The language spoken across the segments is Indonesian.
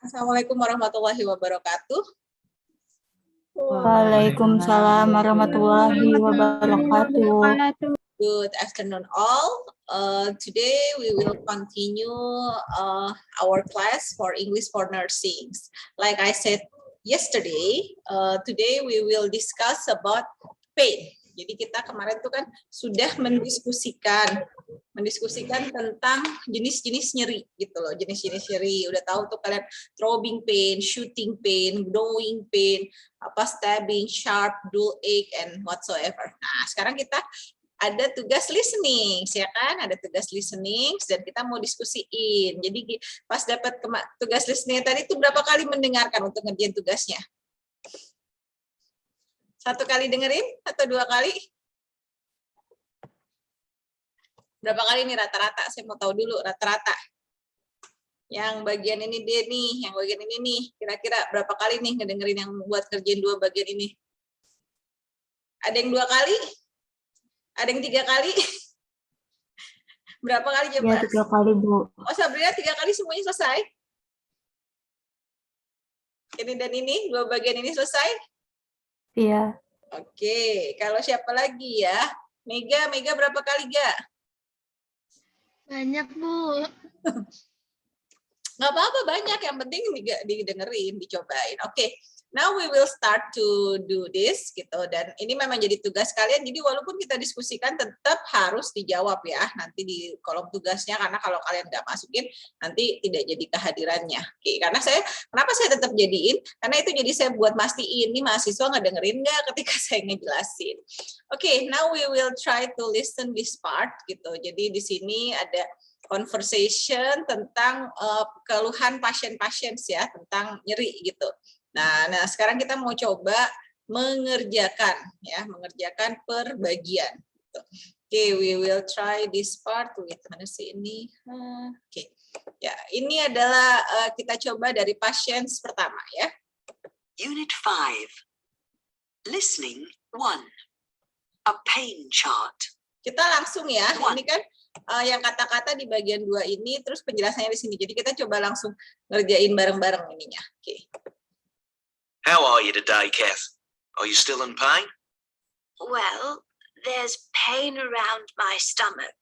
Assalamualaikum warahmatullahi wabarakatuh. Waalaikumsalam warahmatullahi wabarakatuh. Good afternoon all. Today we will continue our class for English for Nursing. Like I said yesterday, today we will discuss about pain. Jadi kita kemarin tuh kan sudah mendiskusikan tentang jenis-jenis nyeri gitu loh, jenis-jenis nyeri. Udah tahu tuh kalian throbbing pain, shooting pain, gnawing pain, stabbing, sharp, dull ache, and whatsoever. Nah, sekarang kita ada tugas listening, ya kan? Ada tugas listening dan kita mau diskusiin. Jadi pas dapat tugas listening tadi itu berapa kali mendengarkan untuk ngerjain tugasnya? 1 kali dengerin atau 2 kali? Berapa kali nih rata-rata? Saya mau tahu dulu rata-rata. Yang bagian ini dia nih, yang bagian ini nih. Kira-kira berapa kali nih ngedengerin yang buat kerjain 2 bagian ini? Ada yang 2 kali? Ada yang 3 kali? Berapa kali coba? Ya, 3 kali, Bu. Oh, Sabrina 3 kali semuanya selesai? Ini dan ini, 2 bagian ini selesai? Iya. Oke, kalau siapa lagi ya? Mega berapa kali, Ga? Banyak, Bu. Nggak apa-apa, banyak. Yang penting didengerin, dicobain. Oke, now we will start to do this, gitu. Dan ini memang jadi tugas kalian. Jadi walaupun kita diskusikan, tetap harus dijawab ya. Nanti di kolom tugasnya, karena kalau kalian nggak masukin, nanti tidak jadi kehadirannya. Oke, karena kenapa saya tetap jadiin? Karena itu jadi saya buat mastiin, ini mahasiswa ngedengerin nggak ketika saya ngejelasin. Oke, now we will try to listen this part, gitu. Jadi di sini ada conversation tentang keluhan pasien-pasien ya, tentang nyeri gitu. Nah, sekarang kita mau coba mengerjakan per bagian. Gitu. Oke, we will try this part. Wait, mana sih ini? Oke. Ya, ini adalah kita coba dari pasien pertama ya. Unit 5. Listening 1. A pain chart. Kita langsung ya. Ini kan yang kata-kata di bagian 2 ini, terus penjelasannya di sini. Jadi kita coba langsung ngerjain bareng-bareng ininya. Oke. How are you today, Kath? Are you still in pain? Well, there's pain around my stomach.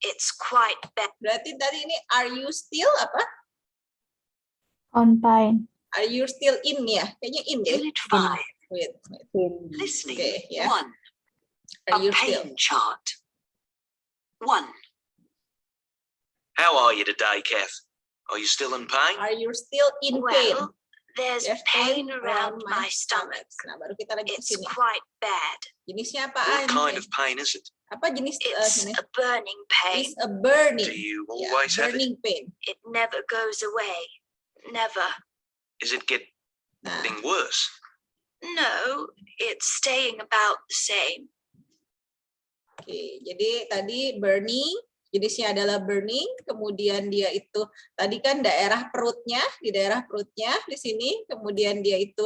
It's quite bad. Berarti tadi ini are you still apa? On pain. Are you still in ya? Kayaknya in deh. Unit 5. Wait. Listening Okay, yeah. 1. Are A you still? pain chart. 1. How are you today, Kath? Are you still in pain? Are you still in pain? Well, there's pain around my stomach. Nah, baru kita lagi ke It's sini. quite bad. Jenisnya apa? What kind of pain is it? Apa jenis? It's a burning pain. It's a burning. Do you Yeah, always have it? burning pain. It never goes away. Never. Is it getting Nah, worse? No, it's staying about the same. oke. Jadi tadi burning, jenisnya adalah burning. Kemudian dia itu tadi kan daerah perutnya, di daerah perutnya di sini. Kemudian dia itu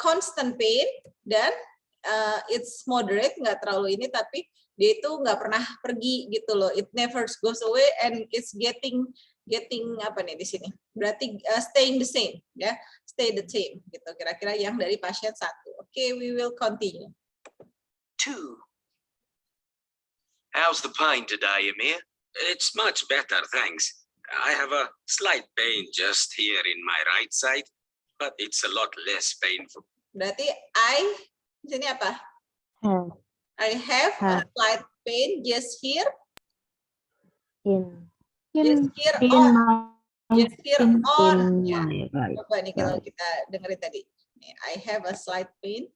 constant pain dan it's moderate, nggak terlalu ini, tapi dia itu nggak pernah pergi gitu loh. It never goes away and it's getting apa nih di sini? Berarti staying the same, ya, stay the same gitu. Kira-kira yang dari pasien 1. Oke, we will continue. 2. How's the pain today, Amir? It's much better, thanks. I have a slight pain just here in my right side, but it's a lot less painful. Berarti di sini apa? Have. I have a slight pain just here. In Just here in on. my Just here on. in Ya. my right. Coba nih kalau kita dengerin tadi. I have a slight pain.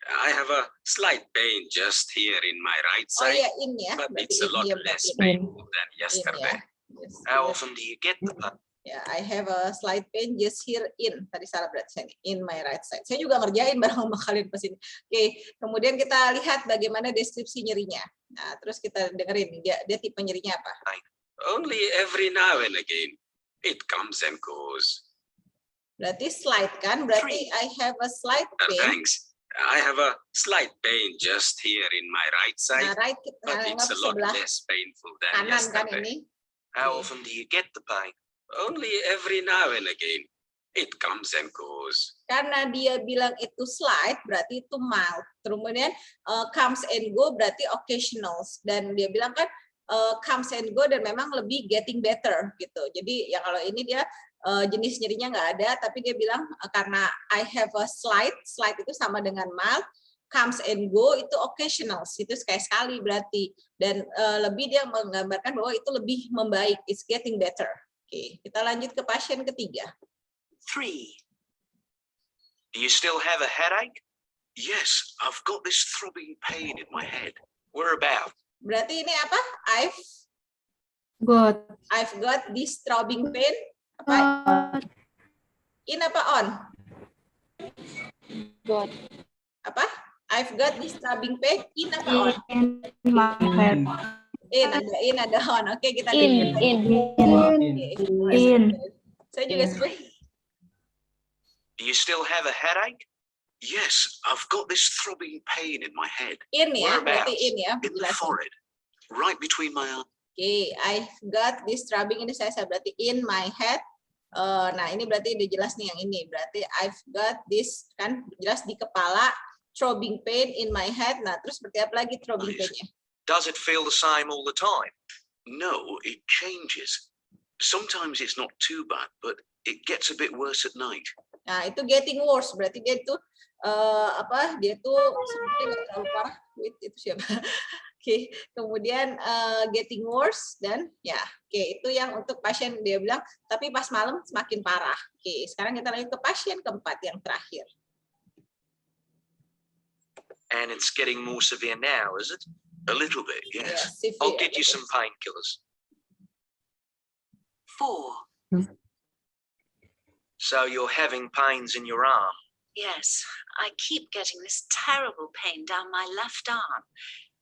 I have a slight pain just here in my right Oh side, ya, in ya. but Berarti it's a lot dia less berarti painful than in ya. yesterday. Yes, How yes. often do you get the pain? Ya, I have a slight pain just here in. Tadi salah berarti saya nih. In my right side. Saya juga ngerjain bareng sama kalian pas ini. Oke, kemudian kita lihat bagaimana deskripsi nyerinya. Nah, terus kita dengerin dia tipe nyerinya apa? Only every now and again, it comes and goes. Berarti slight kan? Berarti 3. I have a slight pain. Thanks. I have a slight pain just here in my right Nah, side, right but kita it's a lot sebelah less painful than kanan kan yesterday. ini. How Oke. often do you get the pain? only every now and again. It comes and goes. Karena dia bilang itu slight, berarti itu mild. Kemudian comes and go berarti occasionals. Dan dia bilang kan comes and go dan memang lebih getting better gitu. Jadi ya kalau ini dia jenis nyerinya nggak ada, tapi dia bilang karena I have a slight itu sama dengan mild, comes and go itu occasionals, itu sekali-sekali berarti. Dan lebih dia menggambarkan bahwa itu lebih membaik, it's getting better. Oke, kita lanjut ke pasien ketiga. 3. Do you still have a headache? Yes, I've got this throbbing pain in my head. Whereabout? Berarti ini apa? Got. I've got this throbbing pain. Apa? In apa on? Got. Apa? I've got this throbbing pain. In apa on? In my head. In ada on. Oke, kita In. Saya juga suka. Do you still have a headache? Yes, I've got this throbbing pain in my head. In ya, berarti Whereabouts? in ya. In the Jelasin. forehead, right between my arms. Oke, I've got this throbbing, ini saya berarti in my head. Nah, ini berarti udah jelas nih yang ini. Berarti I've got this, kan jelas di kepala, throbbing pain in my head. Nah, terus seperti apa lagi throbbing pain-nya? Does it feel the same all the time? No, it changes. Sometimes it's not too bad, but it gets a bit worse at night. Nah, itu getting worse. Berarti dia itu dia tuh seperti nggak terlalu parah. Wait, itu siapa? Oke, kemudian getting worse dan ya, oke, itu yang untuk pasien dia bilang, tapi pas malam semakin parah. Oke, sekarang kita lanjut ke pasien keempat yang terakhir. And it's getting more severe now, is it? A little bit, Ya, yes. severe. I'll get you some painkillers. 4. So you're having pains in your arm. Yes, I keep getting this terrible pain down my left arm.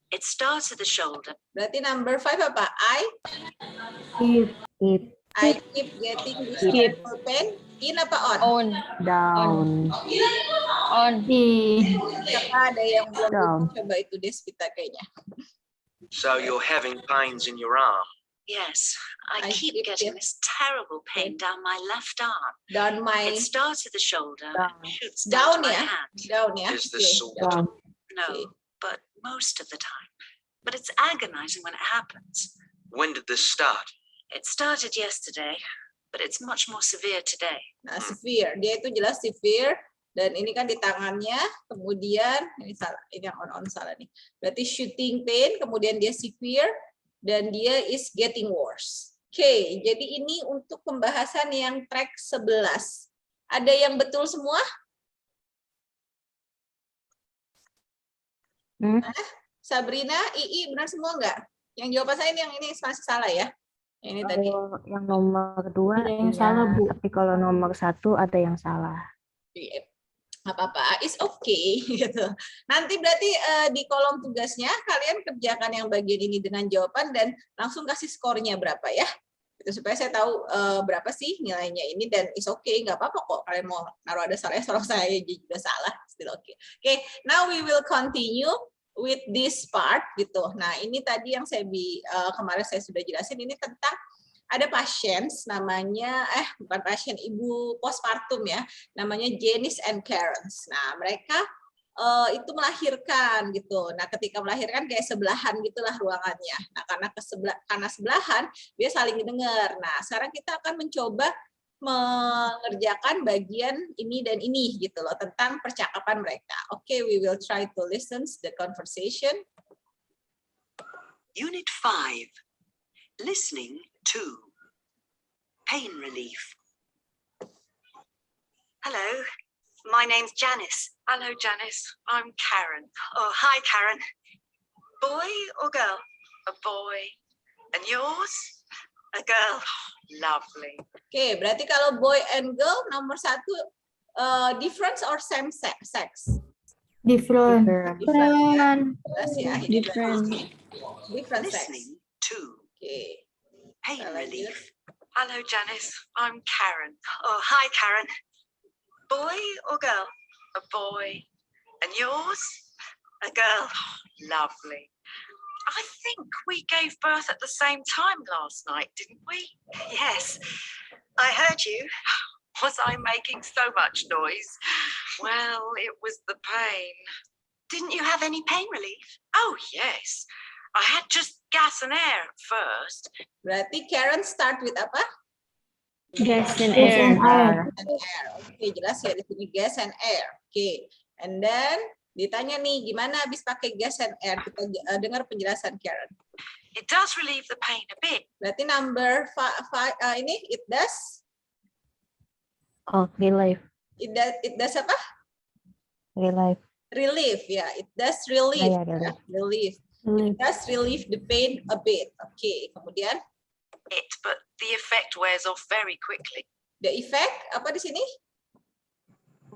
It starts at the shoulder. Berarti number 5 apa? I keep getting this terrible pain. In apa on? Down. Siapa ada yang belum Down. coba itu Despita kayaknya. So you're having pains in your arm. Yes, I I keep keep getting get- this terrible pain down my left arm. Down my It starts at the shoulder Down. and shoots Down down to my ya? hand. Down ya. Is Oke, this sort down. No, Okay. but most of the time. But it's agonizing when it happens. When did this start? It started yesterday, but it's much more severe today. Nah, severe. Dia itu jelas severe dan ini kan di tangannya, kemudian ini salah, ini yang on salah nih. Berarti shooting pain, kemudian dia severe dan dia is getting worse. Oke, jadi ini untuk pembahasan yang track 11. Ada yang betul semua? Sabrina, Ii, benar semua enggak? Yang jawaban saya ini yang ini masih salah ya? Yang ini tadi. Kalau yang nomor 2 Ada yang ya, salah, Bu. tapi kalau nomor 1 ada yang salah. Iya, nggak apa-apa, it's okay gitu. Nanti berarti di kolom tugasnya kalian kerjakan yang bagian ini dengan jawaban dan langsung kasih skornya berapa ya, gitu, supaya saya tahu berapa sih nilainya ini dan it's okay, nggak apa-apa kok kalian mau naruh ada salahnya, kalau saya juga salah, still okay. Okay, now we will continue with this part gitu. Nah ini tadi yang saya kemarin saya sudah jelasin, ini tentang ada pasien namanya bukan pasien, ibu postpartum ya, namanya Janice and Karen. Nah mereka itu melahirkan gitu. Nah ketika melahirkan kayak sebelahan gitulah ruangannya. Nah karena sebelahan dia saling dengar. Nah sekarang kita akan mencoba mengerjakan bagian ini dan ini gitu loh, tentang percakapan mereka. Oke, we will try to listen the conversation. Unit 5. Listening to. Pain relief. Hello, my name's Janice. Hello, Janice. I'm Karen. Oh, hi, Karen. Boy or girl? A boy. And yours? A girl. Lovely. Oke, berarti kalau boy and girl nomor 1 difference or same sex? Different. Jelas ya, ini berarti different sex. Listening to. Oke. Pain Kita lanjut. relief. Hello, Janice. I'm Karen. Oh, hi, Karen. Boy or girl? A boy. And yours? A girl. Lovely. I think we gave birth at the same time last night, didn't we? Yes. I heard you. Was I making so much noise? Well, it was the pain. Didn't you have any pain relief? Oh, yes. I had just gas and air at first. Berarti Karen start with apa? Gas and Gas and air. And air. Oke, jelas ya di sini gas and air. Oke. And then ditanya nih gimana habis pakai gas and air? Kita dengar penjelasan Karen. It does relieve the pain a bit. Berarti number ini it does Oh, relief. it does apa? Relief. Relief ya. It does relieve. Ah, ya, relief. Relief. It does relieve the pain a bit. Oke, kemudian But the effect wears off very quickly. the effect apa di sini?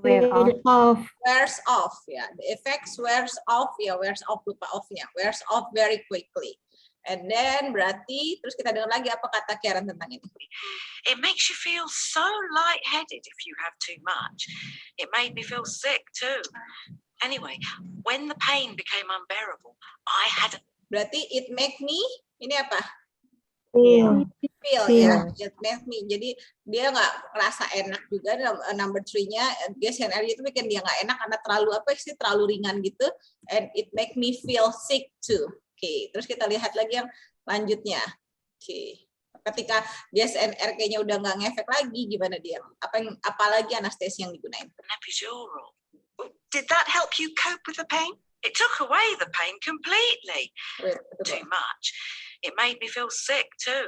Wear off. Wears off ya. The effects wears off ya. Wears off lupa off-nya. Wears off very quickly. And then berarti terus kita dengar lagi apa kata Karen tentang ini. It makes you feel so lightheaded if you have too much. It made me feel sick too. Anyway, when the pain became unbearable, I had Berarti it make me ini apa? Feel. Feel ya. It make me. Jadi dia nggak ngerasa enak juga. Number 3-nya gas and air itu bikin dia nggak enak karena terlalu ringan gitu. And it make me feel sick too. Oke, terus kita lihat lagi yang lanjutnya. Oke, ketika gas and air kayaknya udah nggak ngefek lagi, gimana dia? Apalagi anestesi yang digunain? an epidural. Did that help you cope with the pain? It took away the pain completely. Wait, Too much. It made me feel sick too.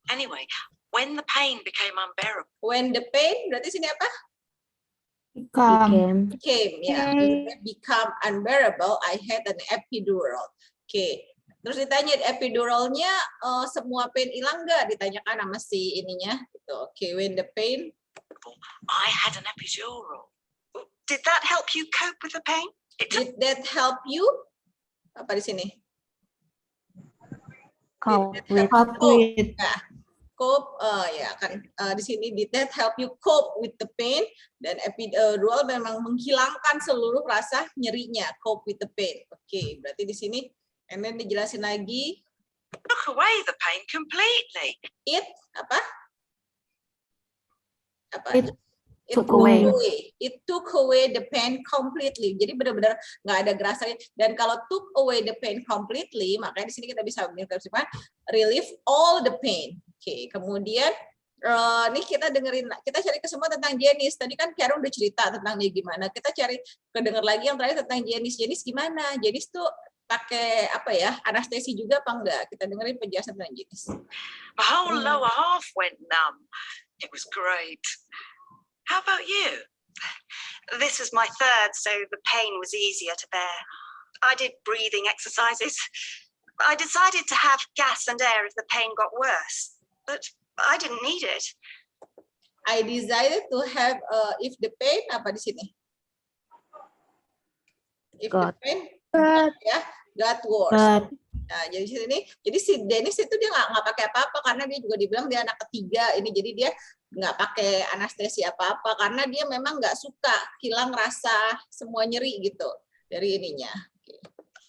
Anyway, when the pain became unbearable, When the pain, berarti sini apa? Become. Became, ya. Become unbearable, I had an epidural. Oke, terus ditanya epiduralnya semua pain hilang nggak? Ditanyakan sama si ininya. Gitu. Oke, when the pain. I had an epidural. Did that help you cope with the pain? It took Did that help you? Apa di sini? Cope Did that with. help Cope you? with. Ya, cope ya kan di sini did that help you cope with the pain, dan epidural memang menghilangkan seluruh rasa nyerinya, cope with the pain. Oke, berarti di sini and then dijelasin lagi took away the pain completely. it apa? Apa? It took away. It took away the pain completely. Jadi benar-benar nggak ada gerasanya. Dan kalau took away the pain completely, makanya di sini kita bisa menginterpretasikan relieve all the pain. Oke, kemudian nih kita cari ke semua tentang Janice. Tadi kan Karen udah cerita tentang dia gimana. Kita cari kedenger lagi yang terakhir tentang Janice. Janice gimana? Janice tuh pakai apa ya? Anestesi juga apa enggak? Kita dengerin penjelasan tentang Janice. My whole lower half went numb. It was great. How about you? This was my third, so the pain was easier to bear. I did breathing exercises. I decided to have gas and air if the pain got worse, but I didn't need it. I decided to have if the pain apa di sini? If the Got. pain But, ya got worse. but Nah, jadi sini, jadi si Dennis itu dia nggak pakai apa-apa karena dia juga dibilang dia anak ketiga ini, jadi dia nggak pakai anestesi apa-apa karena dia memang nggak suka hilang rasa semua nyeri gitu dari ininya.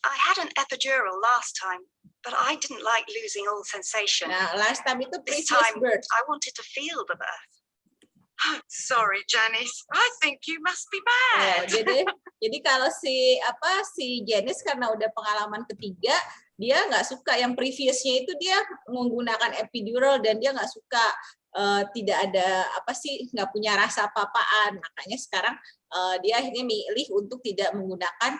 I had an epidural last time, but I didn't like losing all sensation. Nah, last time itu This previous time, birth. I wanted to feel the birth. Sorry, Janice. I think you must be Oh, mad. jadi kalau si Janice karena udah pengalaman ketiga, dia nggak suka yang previousnya itu dia menggunakan epidural dan dia nggak suka tidak ada nggak punya rasa apa-apaan, makanya sekarang dia akhirnya milih untuk tidak menggunakan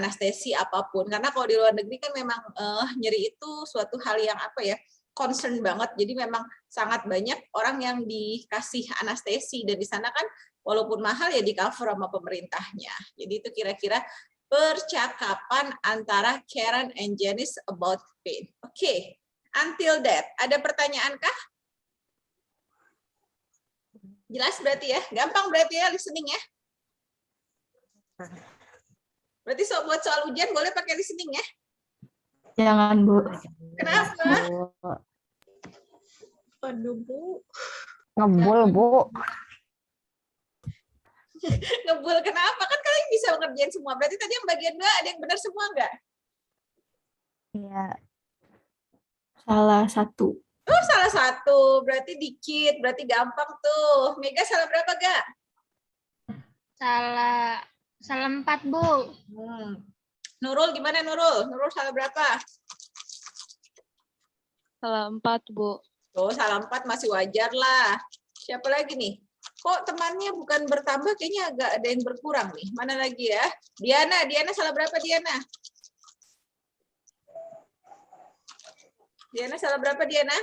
anestesi apapun, karena kalau di luar negeri kan memang nyeri itu suatu hal yang concern banget, jadi memang sangat banyak orang yang dikasih anestesi dan di sana kan walaupun mahal ya di cover sama pemerintahnya. Jadi itu kira-kira percakapan antara Karen and Janice about pain. Oke, until that, ada pertanyaan kah? Jelas berarti ya? Gampang berarti ya listening ya? Berarti buat soal ujian boleh pakai listening ya? jangan, Bu. Kenapa? Bu. Aduh, Bu. Ngebul, Bu. Ngebul kenapa? Kan kalian bisa ngerjain semua. Berarti tadi yang bagian 2 ada yang benar semua nggak? Iya. Salah satu. Oh, salah satu. Berarti dikit, berarti gampang tuh. Mega salah berapa, Ga? Salah 4, Bu. Nurul gimana, Nurul? Nurul salah berapa? Salah 4, Bu. Oh, salah 4 masih wajar lah. Siapa lagi nih? Kok temannya bukan bertambah, kayaknya agak ada yang berkurang nih. Mana lagi ya? Diana salah berapa, Diana? Diana salah berapa, Diana?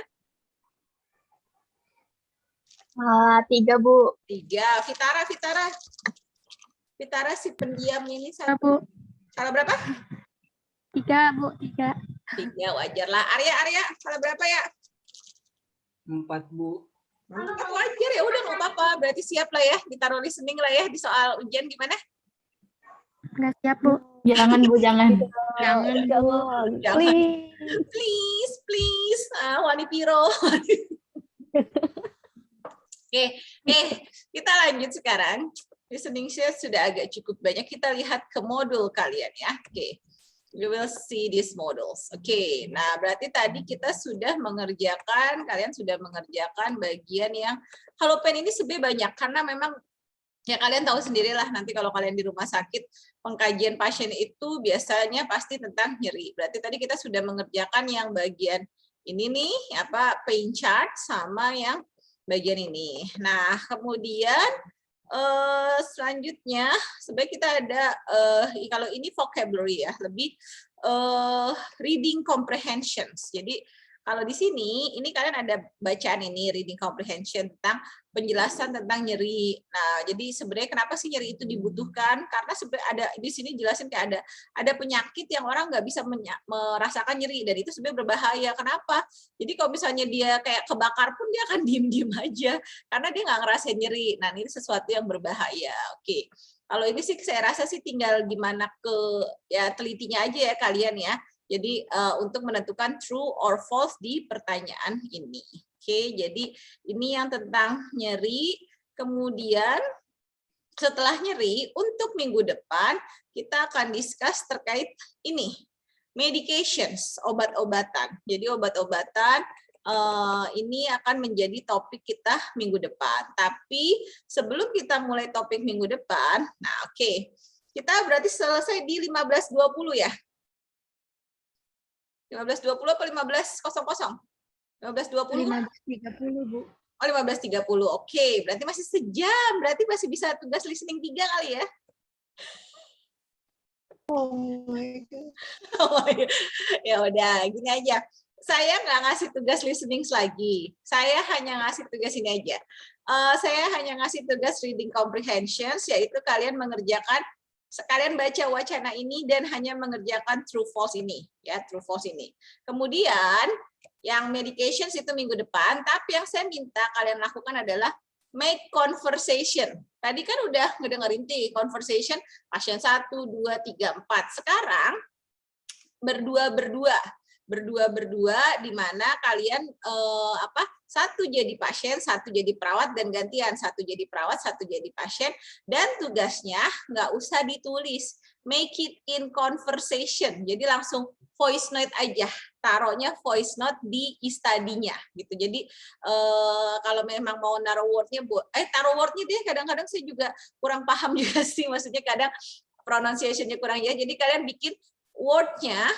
3, Bu. 3. Fitara si pendiam ini Salah, satu. Bu. Salah berapa? 3, Bu. 3. 3, wajar lah. Arya, salah berapa ya? 4, Bu. 4 wajar ya, udah nggak apa-apa. Berarti siap lah ya, ditaruh listening lah ya di soal ujian gimana? Nggak siap, Bu. Jangan, Bu, jangan. Jangan, Bu. Jangan. Please. Wani Piro. Oke, kita lanjut sekarang. Listening set sudah agak cukup banyak. Kita lihat ke modul kalian ya. Oke. We will see these models. Oke, nah berarti tadi kita sudah mengerjakan, kalian sudah mengerjakan bagian yang Halopen ini sebenarnya banyak karena memang ya kalian tahu sendirilah nanti kalau kalian di rumah sakit pengkajian pasien itu biasanya pasti tentang nyeri. Berarti tadi kita sudah mengerjakan yang bagian ini nih pain chart sama yang bagian ini. Nah, kemudian selanjutnya sebenarnya kita ada kalau ini vocabulary ya, lebih reading comprehensions. Jadi kalau di sini ini kalian ada bacaan ini reading comprehension tentang penjelasan tentang nyeri. Nah, jadi sebenarnya kenapa sih nyeri itu dibutuhkan? Karena sebenarnya ada di sini jelasin kayak ada penyakit yang orang nggak bisa merasakan nyeri dan itu sebenarnya berbahaya. Kenapa? Jadi kalau misalnya dia kayak kebakar pun dia akan diem-diem aja karena dia nggak ngerasain nyeri. Nah, ini sesuatu yang berbahaya. Oke. Kalau ini sih saya rasa sih tinggal gimana ya telitinya aja ya kalian ya. Jadi untuk menentukan true or false di pertanyaan ini. Oke, jadi ini yang tentang nyeri. Kemudian setelah nyeri, untuk minggu depan kita akan discuss terkait ini, medications, obat-obatan. Jadi obat-obatan ini akan menjadi topik kita minggu depan. Tapi sebelum kita mulai topik minggu depan, nah oke, kita berarti selesai di 15.20 ya. 15.20 apa 15.00? 15.20? 15.30, Bu. Oh, 15.30. Oke, berarti masih sejam. Berarti masih bisa tugas listening 3 kali ya? Oh my God. Ya udah, gini aja. Saya nggak ngasih tugas listening lagi. Saya hanya ngasih tugas ini aja. Saya hanya ngasih tugas reading comprehensions, yaitu kalian mengerjakan sekalian baca wacana ini dan hanya mengerjakan true false ini ya, true false ini. Kemudian yang medications itu minggu depan, tapi yang saya minta kalian lakukan adalah make conversation. Tadi kan udah ngedengerin conversation pasien 1 2 3 4. Sekarang berdua di mana kalian satu jadi pasien, satu jadi perawat dan gantian, satu jadi perawat, satu jadi pasien, dan tugasnya nggak usah ditulis, make it in conversation, jadi langsung voice note aja, taruhnya voice note di e-study-nya gitu. Jadi kalau memang mau naruh word-nya, taruh word-nya deh, kadang-kadang saya juga kurang paham juga sih, maksudnya kadang pronunciation-nya kurang ya, jadi kalian bikin word-nya,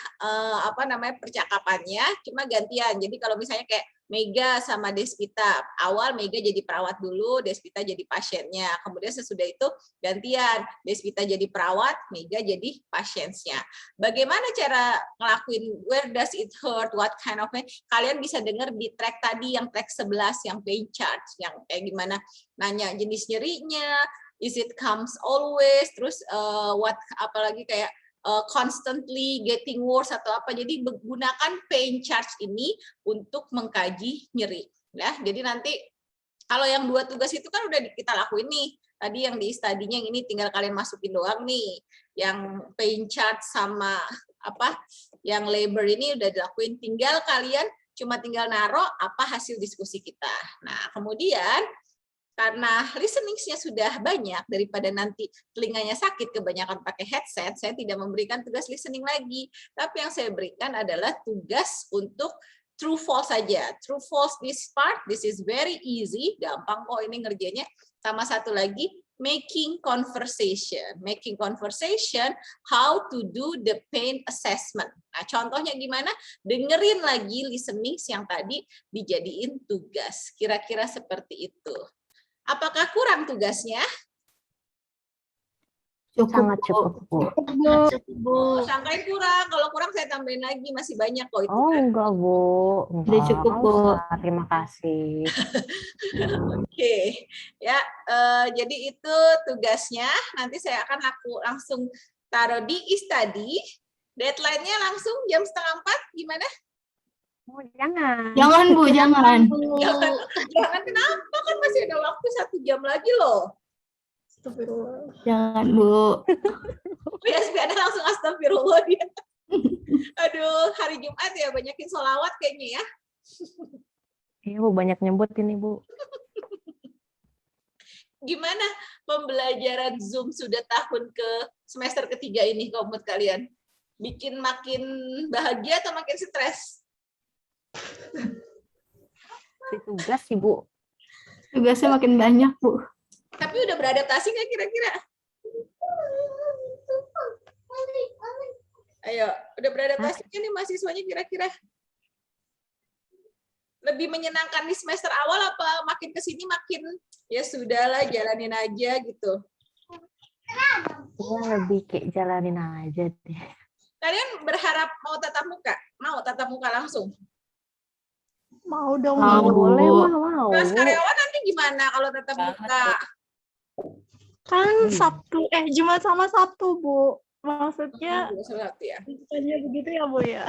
percakapannya cuma gantian. Jadi kalau misalnya kayak Mega sama Despita, awal Mega jadi perawat dulu, Despita jadi pasiennya. Kemudian sesudah itu gantian, Despita jadi perawat, Mega jadi pasiennya. Bagaimana cara ngelakuin where does it hurt, what kind of pain? Kalian bisa dengar di track tadi, yang track 11, yang pain chart, yang kayak gimana nanya jenis nyerinya, is it comes always, terus apalagi kayak constantly getting worse atau apa. Jadi gunakan pain charts ini untuk mengkaji nyeri ya. Jadi nanti kalau yang 2 tugas itu kan udah kita lakuin nih. Tadi yang di study-nya yang ini tinggal kalian masukin doang nih. Yang pain chart sama yang labor ini udah dilakuin, tinggal kalian tinggal naruh apa hasil diskusi kita. Nah, kemudian karena listening-nya sudah banyak, daripada nanti telinganya sakit kebanyakan pakai headset, saya tidak memberikan tugas listening lagi. Tapi yang saya berikan adalah tugas untuk true false saja. True false this part, this is very easy, gampang kok ini ngerjainnya. Sama satu lagi, making conversation. Making conversation, how to do the pain assessment. Nah, contohnya gimana? Dengerin lagi listening yang tadi dijadiin tugas. Kira-kira seperti itu. Apakah kurang tugasnya? Sangat cukup, Bu. Oh, sangkain kurang. Kalau kurang saya tambahin lagi, masih banyak kok itu. Oh, enggak, Bu. Udah cukup, Bu. Terima kasih. Oke, ya. Jadi itu tugasnya. Nanti saya akan langsung taruh di e-study. Deadline-nya langsung jam 3:30. Gimana? Oh, jangan. Jangan, Bu, jangan. Jangan kenapa? Kan masih ada waktu 1 jam lagi loh. Jangan, Bu. Biasa langsung astagfirullah dia. Aduh, hari Jumat ya, banyakin sholawat kayaknya ya. Iya, Bu, banyak nyebut ini, Bu. Gimana pembelajaran Zoom sudah tahun ke semester ketiga ini kalau menurut kalian? Bikin makin bahagia atau makin stres? Tugas sih, Bu. Tugasnya makin banyak, Bu. Tapi udah beradaptasi nggak kira-kira? Ayo, udah beradaptasi nggak nih mahasiswanya kira-kira? Lebih menyenangkan di semester awal apa makin kesini makin ya sudahlah jalanin aja gitu? Ya, lebih kayak jalanin aja deh. Kalian berharap mau tatap muka? Mau tatap muka langsung? Mau dong. Mau. Boleh, mah mau. Kelas karyawan nanti gimana kalau tatap muka? Kan Sabtu, Jumat sama Sabtu, Bu. Maksudnya Ya. bukannya begitu ya, Bu ya?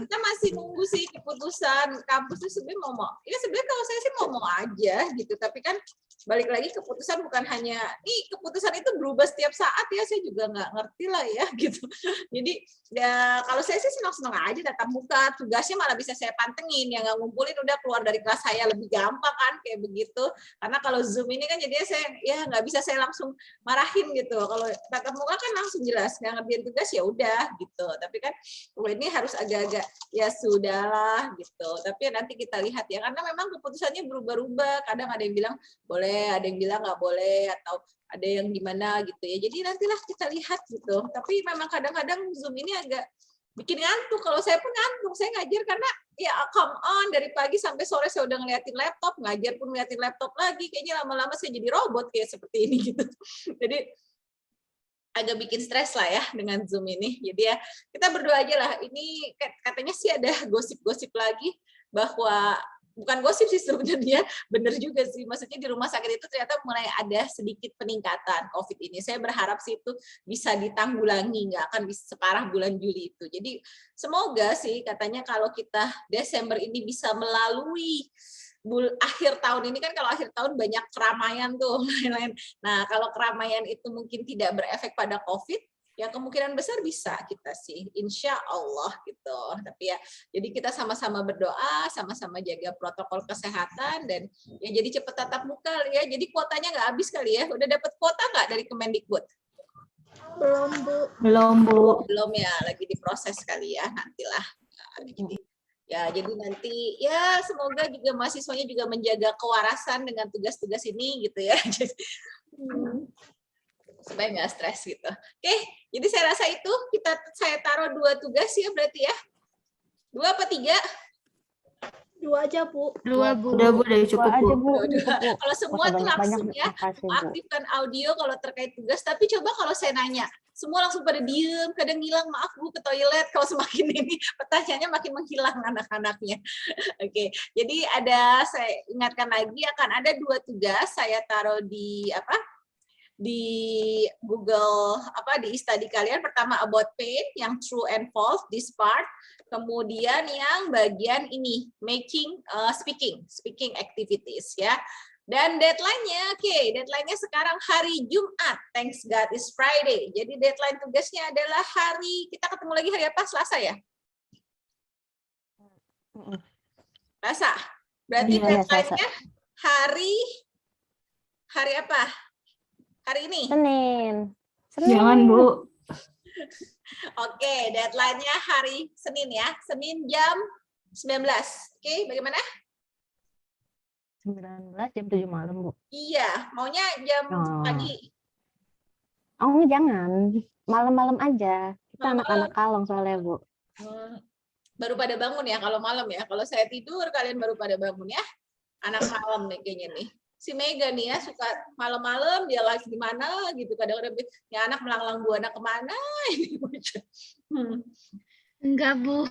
Kita masih nunggu sih keputusan kampus itu sebenarnya mau. Ya sebenarnya kalau saya sih mau aja gitu, tapi kan balik lagi keputusan bukan hanya keputusan itu berubah setiap saat ya, saya juga nggak ngerti lah ya gitu. Jadi ya kalau saya sih senang-senang aja tatap muka, tugasnya malah bisa saya pantengin, yang nggak ngumpulin udah keluar dari kelas saya lebih gampang kan kayak begitu. Karena kalau Zoom ini kan jadinya saya ya nggak bisa saya langsung marahin gitu. Kalau tatap muka kan langsung jelas, nggak ngerjain tugas ya udah gitu. Tapi kan ini harus agak-agak ya sudahlah gitu. Tapi nanti kita lihat ya, karena memang keputusannya berubah-ubah. Kadang ada yang bilang boleh, ada yang bilang nggak boleh, atau ada yang gimana gitu ya. Jadi nantilah kita lihat gitu. Tapi memang kadang-kadang Zoom ini agak bikin ngantuk. Kalau saya pun ngantuk, saya ngajar karena ya come on, dari pagi sampai sore saya udah ngeliatin laptop, ngajar pun ngeliatin laptop lagi. Kayaknya lama-lama saya jadi robot kayak seperti ini gitu. Jadi agak bikin stres lah ya dengan Zoom ini. Jadi ya kita berdoa aja lah. Ini katanya sih ada gosip-gosip lagi bahwa bukan gosip sih sebenarnya, benar juga sih. Maksudnya di rumah sakit itu ternyata mulai ada sedikit peningkatan COVID ini. Saya berharap sih itu bisa ditanggulangi, nggak akan bisa separah bulan Juli itu. Jadi semoga sih katanya kalau kita Desember ini bisa melalui akhir tahun ini kan, kalau akhir tahun banyak keramaian tuh lain-lain. Nah kalau keramaian itu mungkin tidak berefek pada COVID, ya kemungkinan besar bisa kita sih, insya Allah gitu. Tapi ya, jadi kita sama-sama berdoa, sama-sama jaga protokol kesehatan, dan ya jadi cepet tatap muka ya. Jadi kuotanya nggak habis kali ya. Udah dapat kuota nggak dari Kemendikbud? Belum, Bu. Belum, Bu. Belum ya, lagi diproses kali ya, nantilah. Jadi nanti ya semoga juga mahasiswanya juga menjaga kewarasan dengan tugas-tugas ini gitu ya. Supaya nggak stres gitu. Oke, jadi saya rasa itu saya taruh 2 tugas ya berarti ya. 2 apa 3? 2 aja, Bu. 2, Bu. Udah, Bu, udah cukup, Bu. Kalau semua tuh langsung ya, aktifkan audio kalau terkait tugas. Tapi coba kalau saya nanya, semua langsung pada diem, kadang ngilang, maaf Bu ke toilet. Kalau semakin ini pertanyaannya makin menghilang anak-anaknya. Oke, jadi saya ingatkan lagi akan ada 2 tugas saya taruh di di Google di study kalian. Pertama about pain yang true and false this part, kemudian yang bagian ini making speaking activities ya. Dan deadline-nya deadline-nya sekarang hari Jumat, thanks God is Friday. Jadi deadline tugasnya adalah kita ketemu lagi hari apa? Selasa ya? Selasa. Berarti deadline-nya hari apa? Hari ini? Senin. Jangan, Bu. Oke, deadline-nya hari Senin ya. Senin jam 19. Oke, bagaimana? 19 jam 7 malam, Bu. Iya, maunya jam Oh. pagi. Oh, jangan. Malam-malam aja. Kita Malam-malam. anak-anak kalong soalnya, Bu. Baru pada bangun ya kalau malam ya. Kalau saya tidur, kalian baru pada bangun ya. Anak malam nih kayaknya nih. Si Mega nih ya suka malam-malam dia live di mana gitu. Kadang-kadang ya anak melanglang buana kemana. Enggak, Bu.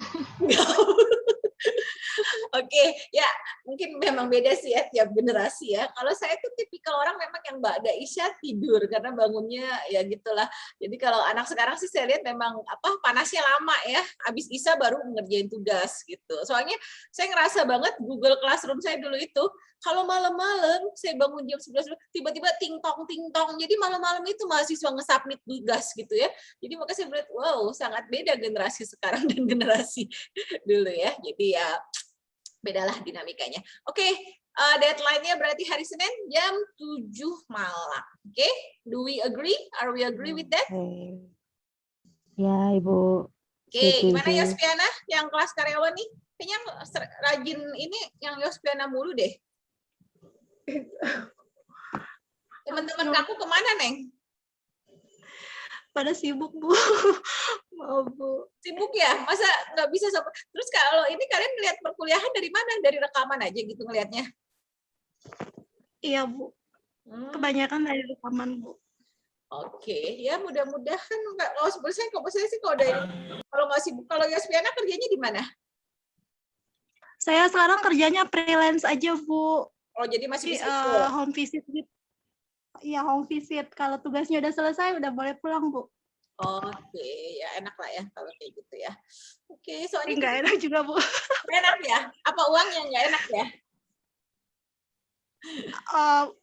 Oke, ya mungkin memang beda sih ya tiap generasi ya. Kalau saya tuh tipikal orang memang yang Mbak Isya tidur karena bangunnya ya gitulah. Jadi kalau anak sekarang sih saya lihat memang panasnya lama ya. Habis Isya baru ngerjain tugas gitu. Soalnya saya ngerasa banget Google Classroom saya dulu itu kalau malam-malam saya bangun jam 11 tiba-tiba ting tong. Jadi malam-malam itu mahasiswa nge-submit tugas gitu ya. Jadi makanya saya melihat wow, sangat beda generasi sekarang dan generasi dulu ya. Jadi ya bedalah dinamikanya. Oke, deadline-nya berarti hari Senin jam 7 malam. Oke, do we agree? Are we agree with that? Oke. Ya, Ibu. Oke, gimana Setuju. Yospiana yang kelas karyawan nih? Kayaknya rajin ini yang Yospiana mulu deh. Teman-teman kamu kemana, Neng? Pada sibuk, Bu. Maaf, Bu. Sibuk ya? Masa nggak bisa sama? Terus kalau ini kalian melihat perkuliahan dari mana? Dari rekaman aja gitu ngelihatnya? Iya, Bu. Kebanyakan dari rekaman, Bu. Oke, ya mudah-mudahan nggak. Kalau saya sih kalau dari kalau nggak sibuk, kalau Yospiana kerjanya di mana? Saya sekarang kerjanya freelance aja, Bu. Oh, jadi masih Di, bisa ikut. home visit gitu. Iya, home visit. Kalau tugasnya udah selesai, udah boleh pulang, Bu. Oke, ya enak lah ya kalau kayak gitu ya. Oke, soalnya Nggak enak juga, Bu. enak ya. Apa uangnya nggak enak ya?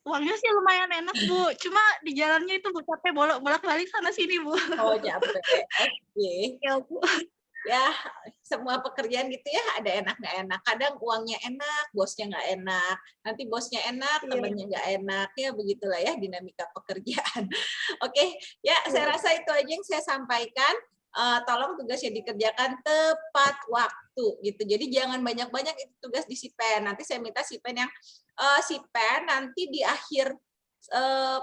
Uangnya sih lumayan enak, Bu. Cuma di jalannya itu Bu capek bolak-balik sana sini, Bu. Oh, capek. Oke. Ya, Bu. Ya, semua pekerjaan gitu ya ada enak nggak enak. Kadang uangnya enak, bosnya nggak enak. Nanti bosnya enak, temennya nggak enak. Ya begitulah ya dinamika pekerjaan. Oke, ya saya rasa itu aja yang saya sampaikan. Tolong tugasnya dikerjakan tepat waktu gitu. Jadi jangan banyak-banyak itu tugas di Sipen. Nanti saya minta Sipen yang Sipen nanti di akhir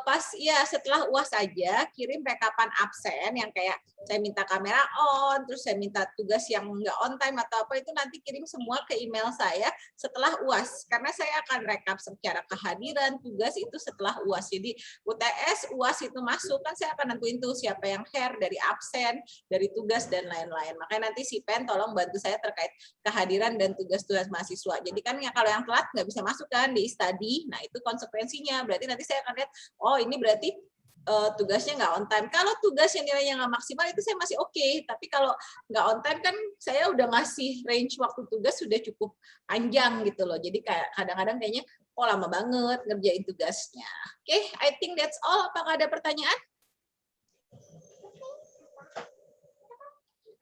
pas ya setelah UAS saja kirim rekapan absen yang kayak saya minta kamera on, terus saya minta tugas yang nggak on time atau apa itu nanti kirim semua ke email saya setelah UAS karena saya akan rekap secara kehadiran tugas itu setelah UAS. Jadi UTS UAS itu masuk kan saya akan nentuin tuh siapa yang hair dari absen, dari tugas dan lain-lain. Makanya nanti si Pen tolong bantu saya terkait kehadiran dan tugas-tugas mahasiswa. Jadi kan ya kalau yang telat nggak bisa masuk kan di study, nah itu konsekuensinya. Berarti nanti saya akan lihat, oh ini berarti tugasnya nggak on time. Kalau tugas yang nilainya nggak maksimal itu saya masih oke. Tapi kalau nggak on time kan saya udah ngasih range waktu tugas sudah cukup panjang gitu loh. Jadi kayak kadang-kadang kayaknya oh lama banget ngerjain tugasnya. Oke, I think that's all. Apakah ada pertanyaan?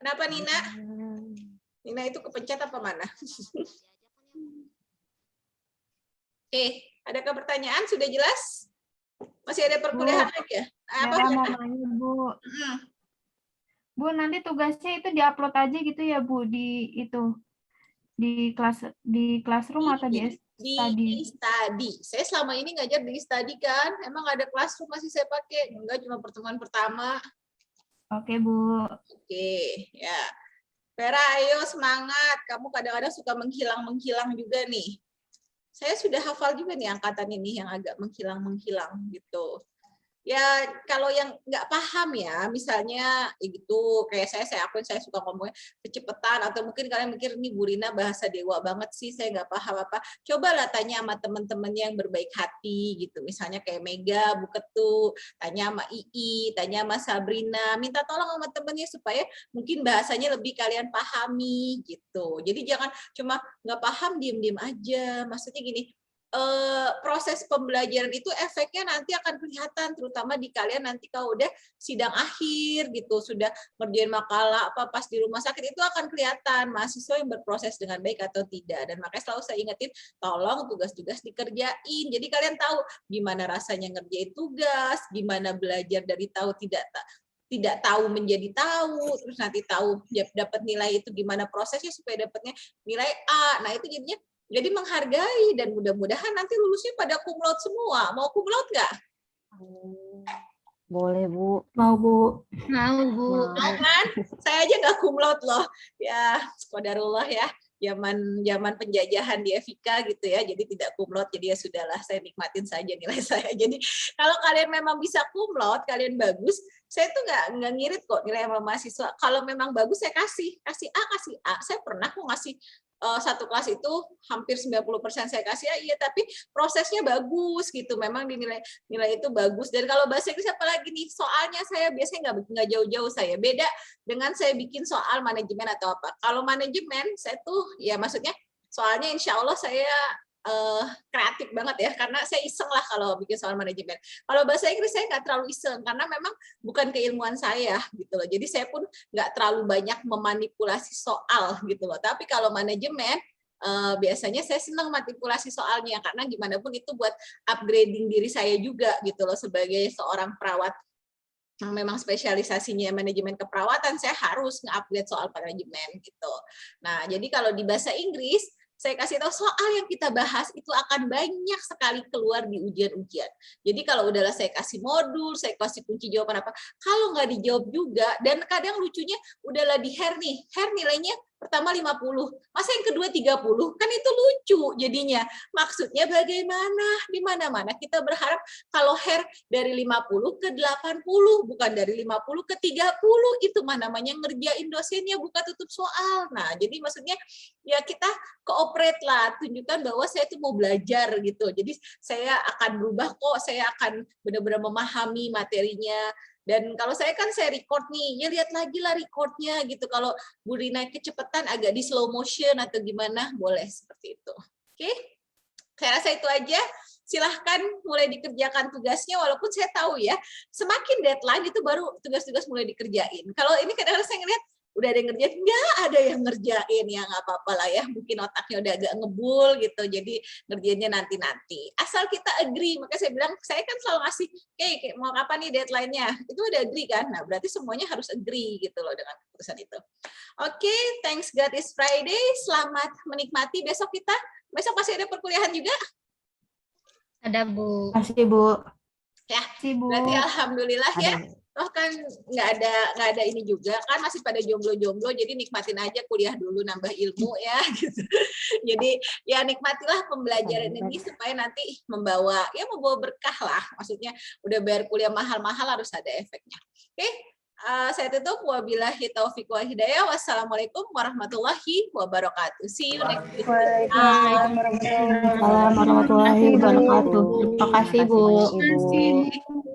Kenapa Nina? Nina itu kepencet apa mana? Oke, adakah pertanyaan? Sudah jelas? Masih ada perkuliahan lagi ya? Apa? Saya mau nanya, Bu. Bu, nanti tugasnya itu diupload aja gitu ya, Bu, di itu di classroom atau di study? Study. Saya selama ini ngajar di study kan. Emang ada classroom masih saya pakai? Enggak, cuma pertemuan pertama. Oke, Bu. Oke, ya. Vera, ayo semangat. Kamu kadang-kadang suka menghilang-menghilang juga nih. Saya sudah hafal juga nih angkatan ini yang agak menghilang-menghilang gitu. Ya kalau yang nggak paham ya, misalnya ya gitu, kayak saya akuin saya suka ngomongnya kecepetan, atau mungkin kalian mikir nih Bu Rina bahasa dewa banget sih, saya nggak paham apa. Cobalah tanya sama teman-temannya yang berbaik hati gitu, misalnya kayak Mega, Bu Ketu, tanya sama Ii, tanya sama Sabrina, minta tolong sama temennya supaya mungkin bahasanya lebih kalian pahami gitu. Jadi jangan cuma nggak paham diem-diem aja. Maksudnya gini, proses pembelajaran itu efeknya nanti akan kelihatan, terutama di kalian nanti kalau udah sidang akhir gitu, sudah ngerjain makalah apa pas di rumah sakit, itu akan kelihatan mahasiswa yang berproses dengan baik atau tidak. Dan makanya selalu saya ingetin, tolong tugas-tugas dikerjain. Jadi kalian tahu gimana rasanya ngerjain tugas, gimana belajar dari tahu tidak tidak tahu menjadi tahu, terus nanti tahu dapat nilai itu gimana prosesnya supaya dapatnya nilai A. Nah, itu jadinya jadi menghargai, dan mudah-mudahan nanti lulusnya pada cum laude semua. Mau cum laude nggak? Boleh, Bu. Mau, Bu. Mau, Bu. Mau kan? Saya aja nggak cum laude loh. Ya, qadarullah ya. Zaman penjajahan di Evika gitu ya, jadi tidak cum laude, jadi ya sudahlah, saya nikmatin saja nilai saya. Jadi kalau kalian memang bisa cum laude, kalian bagus, saya tuh nggak ngirit kok nilai sama mahasiswa. Kalau memang bagus saya kasih A. Saya pernah kok ngasih satu kelas itu hampir 90% saya kasih A, iya, tapi prosesnya bagus gitu, memang dinilai itu bagus. Dan kalau bahasa Inggris apalagi nih, soalnya saya biasanya nggak jauh-jauh, saya beda dengan saya bikin soal manajemen atau apa. Kalau manajemen saya tuh ya maksudnya soalnya insya Allah saya kreatif banget ya, karena saya iseng lah kalau bikin soal manajemen. Kalau bahasa Inggris saya nggak terlalu iseng, karena memang bukan keilmuan saya gitu loh. Jadi saya pun nggak terlalu banyak memanipulasi soal gitu loh. Tapi kalau manajemen biasanya saya senang manipulasi soalnya, karena gimana pun itu buat upgrading diri saya juga gitu loh, sebagai seorang perawat yang memang spesialisasinya manajemen keperawatan, saya harus nge-upgrade soal manajemen gitu. Nah, jadi kalau di bahasa Inggris saya kasih tahu soal yang kita bahas itu akan banyak sekali keluar di ujian-ujian. Jadi kalau udahlah saya kasih modul, saya kasih kunci jawaban apa, kalau nggak dijawab juga, dan kadang lucunya udahlah di hair nilainya pertama 50, masa yang kedua 30, kan itu lucu jadinya. Maksudnya bagaimana? Di mana-mana kita berharap kalau hair dari 50 ke 80, bukan dari 50 ke 30, itu mana namanya ngerjain dosennya, buka tutup soal. Nah, jadi maksudnya ya kita cooperate lah, tunjukkan bahwa saya itu mau belajar gitu. Jadi saya akan berubah kok, saya akan benar-benar memahami materinya. Dan kalau saya kan saya record nih, ya lihat lagi lah recordnya gitu. Kalau Bu Rina kecepatan agak di slow motion atau gimana, boleh seperti itu. Oke, saya rasa itu aja. Silahkan mulai dikerjakan tugasnya, walaupun saya tahu ya, semakin deadline itu baru tugas-tugas mulai dikerjain. Kalau ini kadang-kadang saya ngeliat, udah ada yang ngerjain, nggak ada yang ngerjain, ya nggak apa-apa lah ya, mungkin otaknya udah agak ngebul gitu, jadi ngerjainnya nanti-nanti. Asal kita agree, maka saya bilang, saya kan selalu ngasih, kayak mau kapan nih deadline-nya, itu udah agree kan, nah berarti semuanya harus agree gitu loh dengan keputusan itu. Oke, thanks God it's Friday, selamat menikmati, besok masih ada perkuliahan juga? Ada, Bu. Kasih, Bu. Ya, Kasih, Bu. berarti alhamdulillah ya. Oh kan nggak ada ini juga kan, masih pada jomblo-jomblo, jadi nikmatin aja kuliah dulu, nambah ilmu ya gitu. Jadi ya nikmatilah pembelajaran ini supaya nanti membawa berkah lah, maksudnya udah bayar kuliah mahal-mahal harus ada efeknya. Oke, saya tutup, wabillahi taufiq wa hidayah, wassalamualaikum warahmatullahi wabarakatuh. See you next week. Waalaikumsalam warahmatullahi wabarakatuh. Terima kasih, Bu. Terima kasih, Bu.